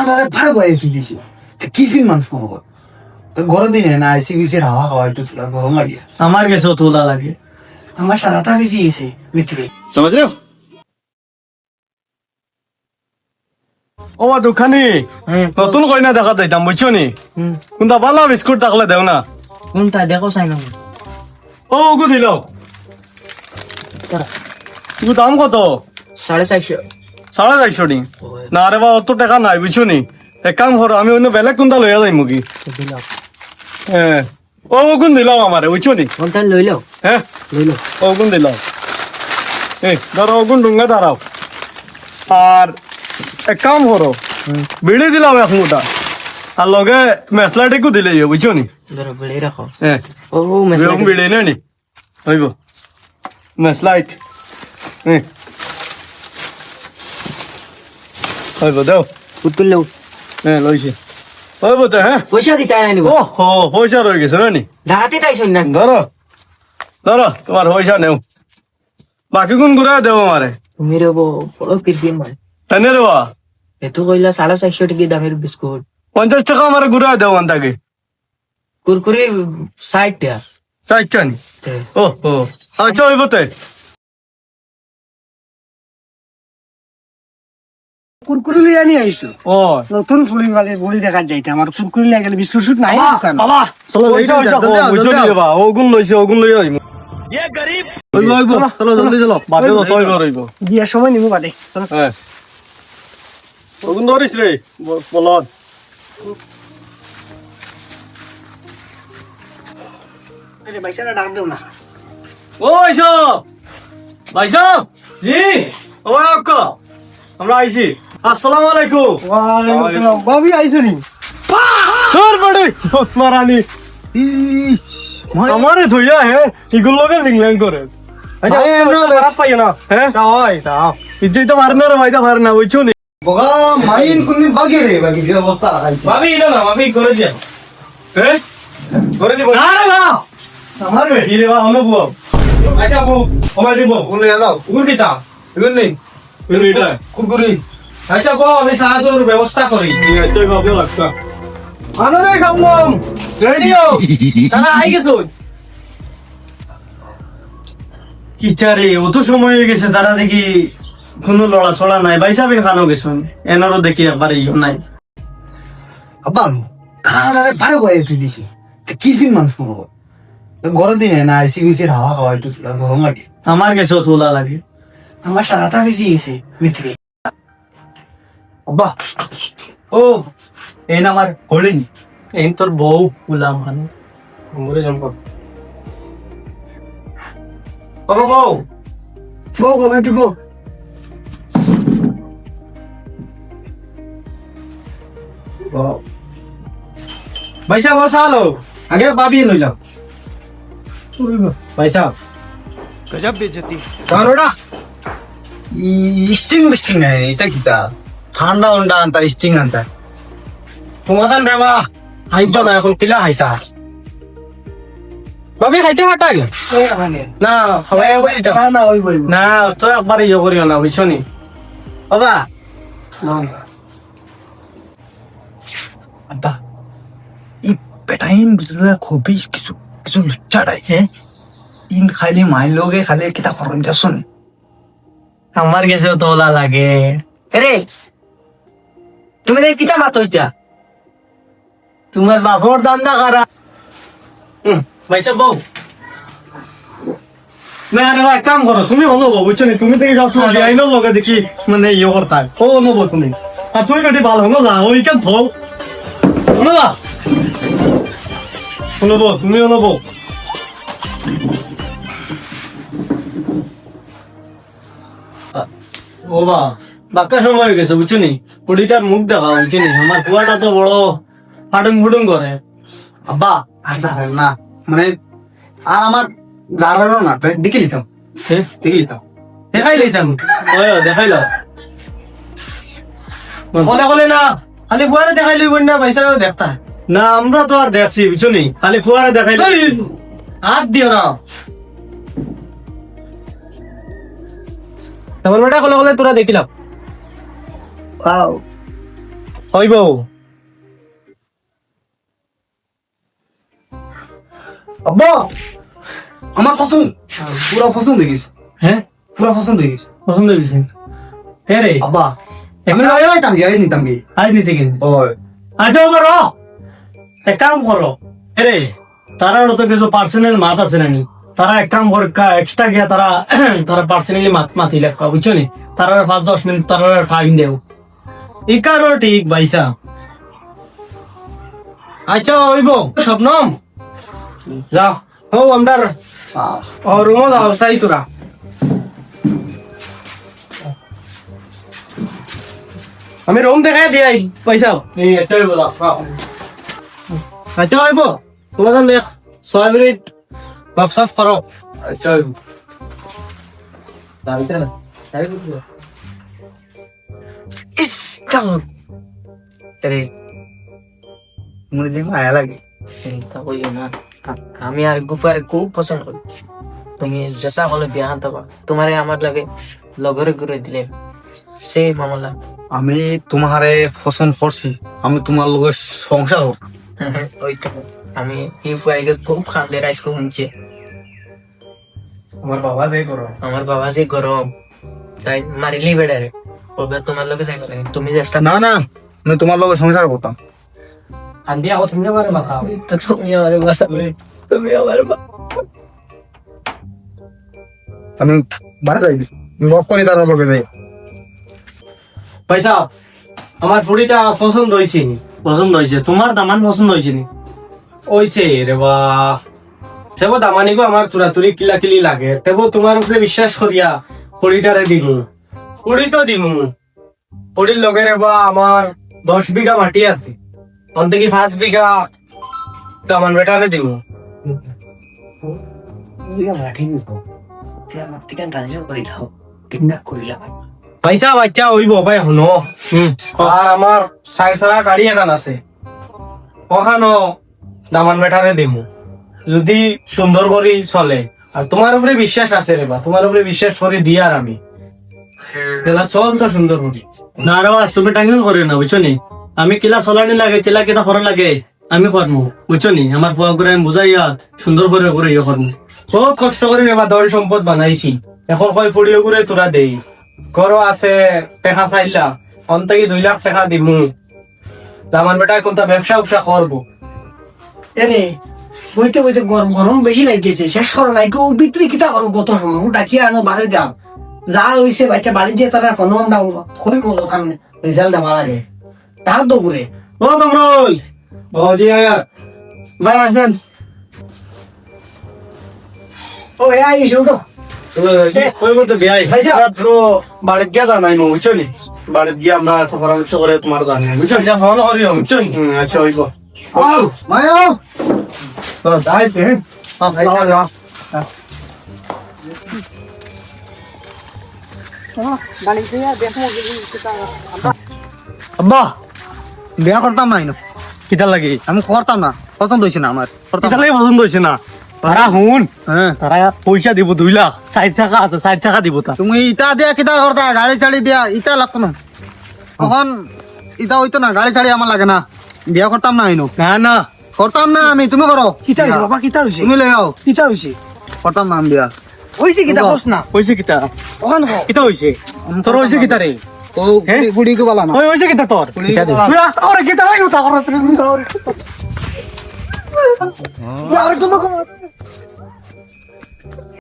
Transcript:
কানাডারে ভাড়া বয়ে তুই দিছি কি ফিল মানুষ করবো তো ঘরের দিনে না আইসি বিসির হাওয়া খাওয়া একটু গরম লাগে আমার গেছেও তোলা লাগে আমার সারাটা বেশি গেছে ভিতরে समझ रहे हो ও দোকানি নতুন কইনা দেখা যাইতাম বুঝছো নি কোনটা ভালো বিস্কুট থাকলে দেও না কোনটা দেখো চাই না ও ওগু দিল ওগু দাম কত 450 450 নি না রে বা অত টাকা নাই বুঝছো নি এক কাম করো আমি অন্য বেলেগ কোনটা লইয়া যাই মুগি দিলাম হ্যাঁ ও ওগুন দিলাম আমারে বুঝছো নি কোনটা লই লও হ্যাঁ লই লও ওগুন দিলাম ধরো ওগুন ডুঙ্গা দাঁড়াও আর এক কাম করো বিড়ি দিলাম এক মুঠা আর লগে মেসলাটিকু দিলে বুঝছো নি ধরো বেড়ে রাখো হ্যাঁ ও মেসলা বিড়ি বিড়ি নি হইব মেসলাইট হইব দেও উত্তর লও হ্যাঁ লইছি হইব তো হ্যাঁ পয়সা দিতে আই নিব ও হো পয়সা রয়ে গেছে না নি ডাকাতি তাইছন না ধরো ধরো তোমার পয়সা নেও বাকি কোন ঘুরে দেও আমারে তুমি রে বড় কিরকির মাল তাই রে বা এত কইলা 450 টাকা দামের বিস্কুট 50 টাকা আমারে ঘুরে দেও আনতাকে কুরকুরি 60 টাকা চাইছেন তে ও ও আচ্ছা হইব তো কুরকুরি লিয়ে নিয়ে আইসো ও নতুন ফুলি গালে বলি দেখা যাইতে আমার কুরকুরি লাগে গেলে বিস্কুট শুট নাই দোকান বাবা চলো পয়সা বুঝছো নি বা ওগুন লইছে ওগুন লই আইম হইব হইব চলো জলদি চলো বাদে তো তই করইব বিয়ার সময় নিমু বাদে চলো হ্যাঁ ওগুন ধরিস রে বলদ আরে বাইসারা ডাক দেও না ও আইসো ভাইসো জি ও আক্ক আমরা আইছি আসসালামু আলাইকুম ওয়ালাইকুম আসসালাম ভাবি আইছো নি তোর বড় ওসমারানি আমারে ধুইয়া হে ইগুলো লগে লিংলাং করে আচ্ছা আমরা খারাপ পাই না হ্যাঁ তাই তাও ইজ্জত তো মারনা রে ভাইটা মারনা বুঝছো নি বগা মাইন কোন বাকি রে বাকি যে অবস্থা আইছে ভাবি ইলো না ভাবি করে দিয়া হ্যাঁ করে দিব আরে না আমার বেটি রে বা হলো বউ আচ্ছা বউ কমাই দিব বলে দাও উগুন দিতা এগুন নেই উগুন দিতা কুরকুরি আচ্ছা গো আমি সাহায্যের ব্যবস্থা করি তুই বাবু লাগতা আনরে খামম রেডিও তারা আই গেছো কি চারে অত সময় হয়ে গেছে তারা দেখি কোনো লড়াচড়া নাই বাইসাবেন খানো গেছুন এনারও দেখি একবার ইও নাই আব্বা কানাডারে ভাড়া বয়ে তুই দিছি কি ফিল মানুষ করবো ঘরের দিনে না আইসি বিসির হাওয়া খাওয়া একটু গরম লাগে আমার গেছেও তোলা লাগে আমার সারাটা বেশি গেছে ভিতরে আব্বা ও এই না আমার হলিনি এই তোর বউ গুলাম খানো মরে জন্ম ও বউ বউ কবে একটু বউ ভাইসা ও সালো আগে ভাবি লইলাম ভাইসা गजब बेइज्जती কানোডা স্টিং মিস্টিং নাই এটা কিতা ঠান্ডা উন্ডা আনতা স্টিং আনতা সমাধান রেবা হাইত না এখন কিলা হাইতা ভাবি খাইতে হাঁটা গে না খাওয়াই ওই দিতাম না না ওই বই না তো একবার ইয়ে করিও না বুঝছো নি বাবা আব্বা ই বেটাইন বুঝলে খুবই কিছু কিছু লুচ্চাড়াই হ্যাঁ ইন খালি মাই লোকে খালি কিতা করন যাসুন আমার গেছেও তোলা লাগে রে তুমি দেখ কিটা মাত হইতা তোমার বাপর দান্দা খারা ভাইসা বউ না রে এক কাম করো তুমি অনুভব বুঝছো নি তুমি দেখি সবসময় আইনের লগে দেখি মানে ইয়ে করতা ও অনুভব তুমি আর তুই কাটি ভালো হলো না ওই কেন থৌ শোনো না অনুভব তুমি অনুভব ও বা বাক্কা সময় হয়ে গেছে বুঝছো নি কুড়িটার মুখ দেখা বুঝছো নি আমার কুয়াটা তো বড় ফাটুং ফুটুং করে আব্বা আর জানেন না মানে আর আমার জানারও না দেখে নিতাম দেখে নিতাম দেখাই লইতাম দেখাইল কলে কলে না খালি ফুয়ারে দেখাই লইব না পয়সা দেখতা না আমরা তো আর দেখছি বুঝছো নি খালি ফুয়ারে দেখাই হাত দিও না তোমার বেটা কলে কলে তোরা দেখিলাম হইব আব্বা আমার পছন্দ পুরা পছন্দ হয়ে গেছে হ্যাঁ পুরা পছন্দ হয়ে গেছে পছন্দ হয়েছে হ্যাঁ রে আব্বা আমি লয়ে যাইতাম কি আই নিতাম কি আজ নিতে কিনে ওই আচ্ছা ওবার এক কাম করো রে তারা তো কিছু পার্সোনাল মাত আছে নানি তারা এক কাম করে এক্সট্রা গিয়া তারা তারা পার্সোনালি মাতি লেখা বুঝছো নি তারা 5-10 মিনিট তারা টাইম দেও এই কারণ ঠিক ভাইসা আচ্ছা হইব স্বপ্নম যা হো আমদার ও রুমো যাও সাই তোরা আমি রুম দেখাই দিয়াই পয়সা এই একটাই বলা আচ্ছা হইব তোমাদের লেখ 6 মিনিট গপ সপ করো আচ্ছা ইস কাম আরে মনে দিন মায়া লাগে তা কইও না আমি আর গুফার খুব পছন্দ করি তুমি জেসা হলে বিয়া হবা তোমারে আমার লাগে লগরে ঘুরে দিলে সেই মামলা আমি তোমারে পছন্দ করছি আমি তোমার লগে সংসার হোক ওই তো আমি এই ফুয়াইকে খুব খান্দে রাইস কো শুনছি আমার বাবা যাই করো আমার বাবা যে গরম তাই মারিলি বেড়ারে ওবে তোমার লগে যাইব লাগে তুমি চেষ্টা না না আমি তোমার লগে সংসার করতাম আন্দি আও তুমি আমারে বাসাও তো তুমি আমার বাসা তুমি আমার আমি বাড়া যাইবি লক করে তার লগে যাই পয়সা আমার ফুড়িটা পছন্দ হয়েছে নি পছন্দ হয়েছে তোমার দামান পছন্দ হয়েছে নি ওইছে রে বা সেব দামানি গো আমার তুরাতুরি কিলা কিলি লাগে তেবো তোমার উপরে বিশ্বাস করিয়া ফুড়িটারে দিমু ফুড়ি তো দিমু ফুড়ির লগে রে বা আমার 10 বিঘা মাটি আছে অন্তে কি 5 বিঘা দামান বেটারে দিমু পয়সা বাচ্চা হইব ভাই শুনো আর আমার 60 টাকা গাড়ি এখন আছে ওখানো দামান বেটারে দিমু যদি সুন্দর করে চলে আর তোমার উপরে বিশ্বাস আছে রে বা তোমার উপরে বিশ্বাস করে দিয়ার আমি তেলা চল তো সুন্দর করি না রে বা তুমি টাঙ্গিল করিও না বুঝছো নি আমি কিলা চলানি লাগে কিলা কিলা করা লাগে আমি করমু বুঝছো নি আমার ফুয়া করে আমি বুঝাইয়া সুন্দর করে করে ইয়ে করমু খুব কষ্ট করে নেবা ধন সম্পদ বানাইছি এখন কয় ফুড়িও করে তোরা দেই ঘরও আছে টাকা চাইলা অন্তকে 2 লাখ টাকা দিমু দামান বেটা কোনটা ব্যবসা উবসা করবো এরে বইতে বইতে গরম গরম বেশি লাগিয়েছে শেষ করো নাই কেউ বিক্রি কিতা করো গত সময় ডাকিয়ে আনো বাড়ি যাও যা হইছে বাচ্চা বাড়ি দিয়ে তারা ফোন আমরা কই বলো সামনে রেজাল্ট দেওয়া লাগে তার তো ঘুরে ও কামরুল বৌদি আয়া ভাই আসেন ও এই এসে উঠো কইব তো বিয়াই ভাইসা। পুরো বাড়িতে গিয়া জানাই মো বুঝছো নি বাড়িতে গিয়া আমরা পরামর্শ করে তোমার জানাই বুঝছো যা ফোন করিও বুঝছো নি আচ্ছা হইব আও মায়া তো দাই তে ভাই আব্বা বিয়া করতাম না ইনো। কিটা লাগে আমি করতাম না পছন্দ হইছে না আমার করতাম কিটা লাগে পছন্দ হইছে না তারা হুন হ্যাঁ তারা পয়সা দিব 2 লাখ 60 টাকা আছে 60 টাকা দিব তা তুমি ইটা দিয়া কিতা করতা গাড়ি ছাড়ি দিয়া ইটা লাগতো না তখন ইটা হইতো না গাড়ি ছাড়ি আমার লাগে না বিয়া করতাম না ইনো না না করতাম না আমি তুমি করো কিতা হইছে বাবা কিতা হইছে তুমি লই আও কিতা হইছে করতাম না আমি বিয়া হইছে কিতা কস না হইছে কিটা ওখান কো কিটা হইছে তোর হইছে কিটা রে ও হ্যাঁ? গুড়ি কে বালা না ওই হইছে কিটা তোর গুড়ি কে বালা ওরে কিটা লাগে তা করে আর কোন